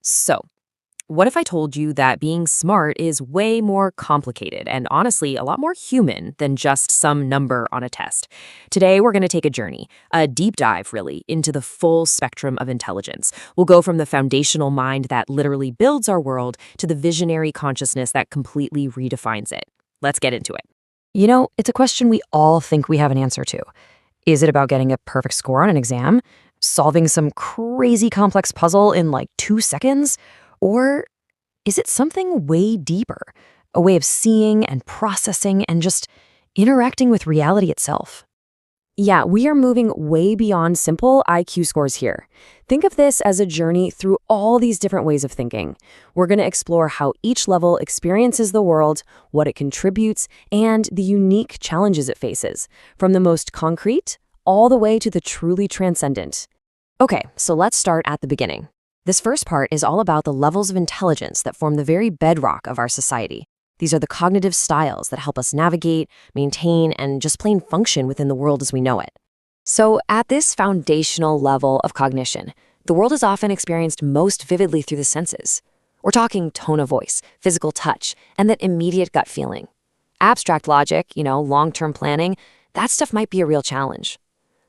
So, what if I told you that being smart is way more complicated and honestly a lot more human than just some number on a test? Today, we're going to take a journey, a deep dive, really, into the full spectrum of intelligence. We'll go from the foundational mind that literally builds our world to the visionary consciousness that completely redefines it. Let's get into it. It's a question we all think we have an answer to. Is it about getting a perfect score on an exam? Solving some crazy complex puzzle in like 2 seconds? Or is it something way deeper? A way of seeing and processing and just interacting with reality itself? Yeah, we are moving way beyond simple IQ scores here. Think of this as a journey through all these different ways of thinking. We're going to explore how each level experiences the world, what it contributes, and the unique challenges it faces, from the most concrete all the way to the truly transcendent. Okay, so let's start at the beginning. This first part is all about the levels of intelligence that form the very bedrock of our society. These are the cognitive styles that help us navigate, maintain, and just plain function within the world as we know it. So at this foundational level of cognition, the world is often experienced most vividly through the senses. We're talking tone of voice, physical touch, and that immediate gut feeling. Abstract logic, long-term planning, that stuff might be a real challenge.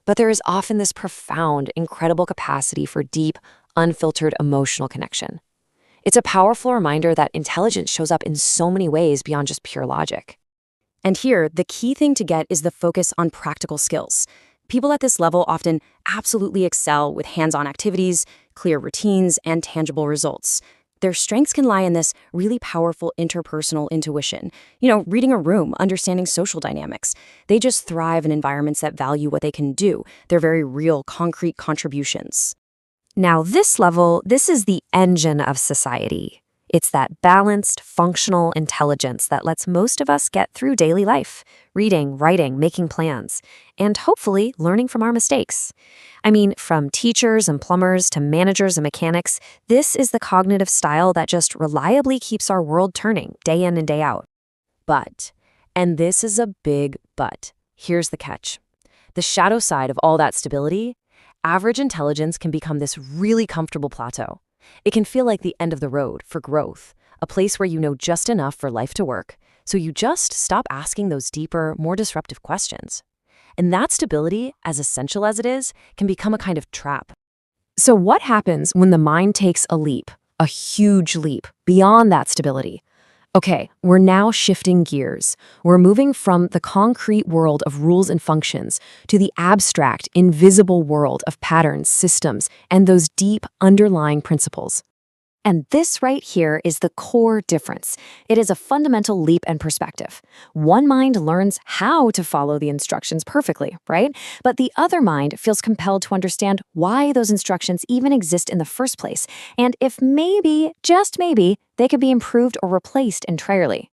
But there is often this profound, incredible capacity for deep, unfiltered emotional connection. It's a powerful reminder that intelligence shows up in so many ways beyond just pure logic. And here, the key thing to get is the focus on practical skills. People at this level often absolutely excel with hands-on activities, clear routines, and tangible results. Their strengths can lie in this really powerful interpersonal intuition. Reading a room, understanding social dynamics. They just thrive in environments that value what they can do, their very real, concrete contributions. Now, this level, this is the engine of society. It's that balanced, functional intelligence that lets most of us get through daily life, reading, writing, making plans, and hopefully learning from our mistakes. From teachers and plumbers to managers and mechanics, this is the cognitive style that just reliably keeps our world turning day in and day out. But, and this is a big but, here's the catch. The shadow side of all that stability, average intelligence can become this really comfortable plateau. It can feel like the end of the road for growth, a place where you know just enough for life to work, so you just stop asking those deeper, more disruptive questions. And that stability, as essential as it is, can become a kind of trap. So what happens when the mind takes a leap, a huge leap, beyond that stability? Okay, we're now shifting gears. We're moving from the concrete world of rules and functions to the abstract, invisible world of patterns, systems, and those deep underlying principles. And this right here is the core difference. It is a fundamental leap in perspective. One mind learns how to follow the instructions perfectly, right? But the other mind feels compelled to understand why those instructions even exist in the first place, and if maybe, just maybe, they could be improved or replaced entirely.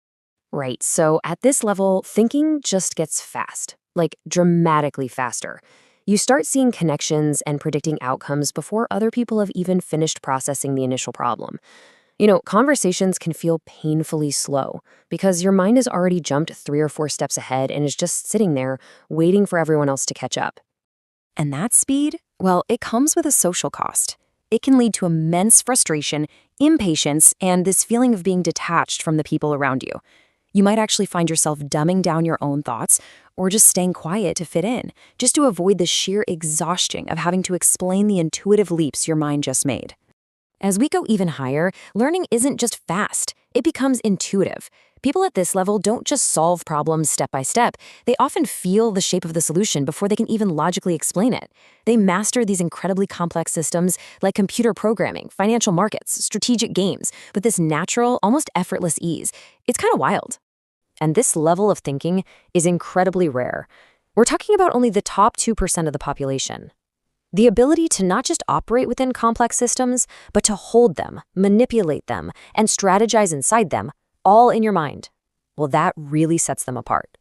Right, so at this level, thinking just gets fast, like dramatically faster. You start seeing connections and predicting outcomes before other people have even finished processing the initial problem. Conversations can feel painfully slow because your mind has already jumped 3 or 4 steps ahead and is just sitting there waiting for everyone else to catch up. And that speed, well, it comes with a social cost. It can lead to immense frustration, impatience, and this feeling of being detached from the people around you. You might actually find yourself dumbing down your own thoughts or just staying quiet to fit in, just to avoid the sheer exhaustion of having to explain the intuitive leaps your mind just made. As we go even higher, learning isn't just fast, it becomes intuitive. People at this level don't just solve problems step by step, they often feel the shape of the solution before they can even logically explain it. They master these incredibly complex systems like computer programming, financial markets, strategic games, with this natural, almost effortless ease. It's kind of wild. And this level of thinking is incredibly rare. We're talking about only the top 2% of the population. The ability to not just operate within complex systems, but to hold them, manipulate them, and strategize inside them, all in your mind. Well, that really sets them apart.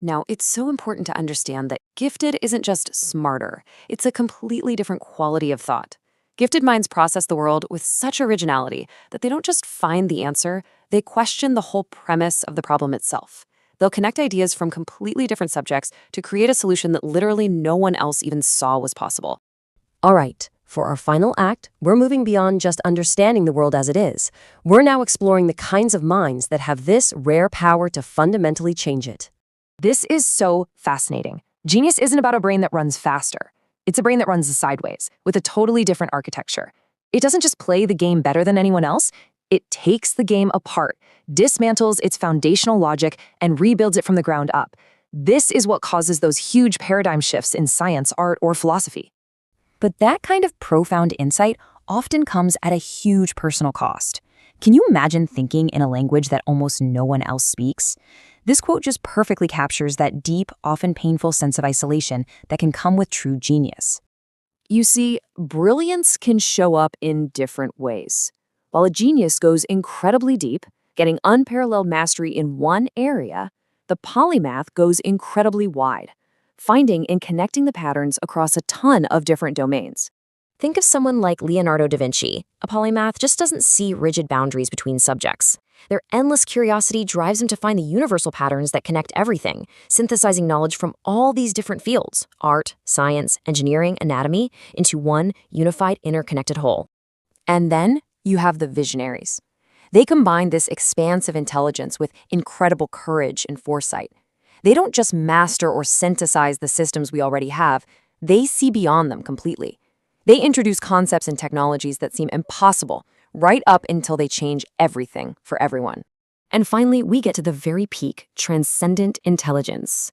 Now, it's so important to understand that gifted isn't just smarter. It's a completely different quality of thought. Gifted minds process the world with such originality that they don't just find the answer, they question the whole premise of the problem itself. They'll connect ideas from completely different subjects to create a solution that literally no one else even saw was possible. All right, For our final act, we're moving beyond just understanding the world as it is. We're now exploring the kinds of minds that have this rare power to fundamentally change it. This is so fascinating. Genius isn't about a brain that runs faster. It's a brain that runs sideways, with a totally different architecture. It doesn't just play the game better than anyone else, it takes the game apart, dismantles its foundational logic, and rebuilds it from the ground up. This is what causes those huge paradigm shifts in science, art, or philosophy. But that kind of profound insight often comes at a huge personal cost. Can you imagine thinking in a language that almost no one else speaks? This quote just perfectly captures that deep, often painful sense of isolation that can come with true genius. You see, brilliance can show up in different ways. While a genius goes incredibly deep, getting unparalleled mastery in one area, the polymath goes incredibly wide, finding and connecting the patterns across a ton of different domains. Think of someone like Leonardo da Vinci. A polymath just doesn't see rigid boundaries between subjects. Their endless curiosity drives them to find the universal patterns that connect everything, synthesizing knowledge from all these different fields, art, science, engineering, anatomy, into one unified, interconnected whole. And then you have the visionaries. They combine this expansive intelligence with incredible courage and foresight. They don't just master or synthesize the systems we already have, they see beyond them completely. They introduce concepts and technologies that seem impossible, right up until they change everything for everyone. And finally, we get to the very peak, transcendent intelligence.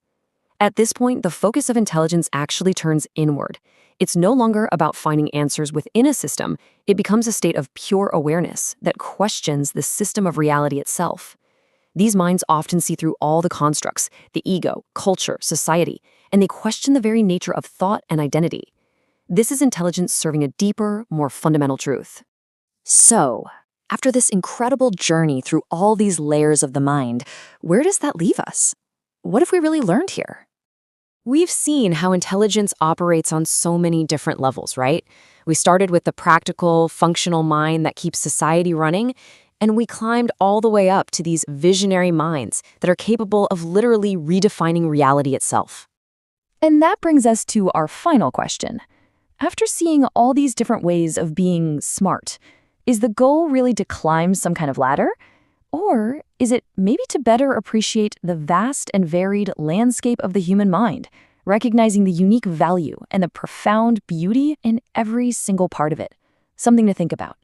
At this point, the focus of intelligence actually turns inward. It's no longer about finding answers within a system. It becomes a state of pure awareness that questions the system of reality itself. These minds often see through all the constructs, the ego, culture, society, and they question the very nature of thought and identity. This is intelligence serving a deeper, more fundamental truth. So, after this incredible journey through all these layers of the mind, where does that leave us? What have we really learned here? We've seen how intelligence operates on so many different levels, right? We started with the practical, functional mind that keeps society running, and we climbed all the way up to these visionary minds that are capable of literally redefining reality itself. And that brings us to our final question. After seeing all these different ways of being smart, is the goal really to climb some kind of ladder? Or is it maybe to better appreciate the vast and varied landscape of the human mind, recognizing the unique value and the profound beauty in every single part of it? Something to think about.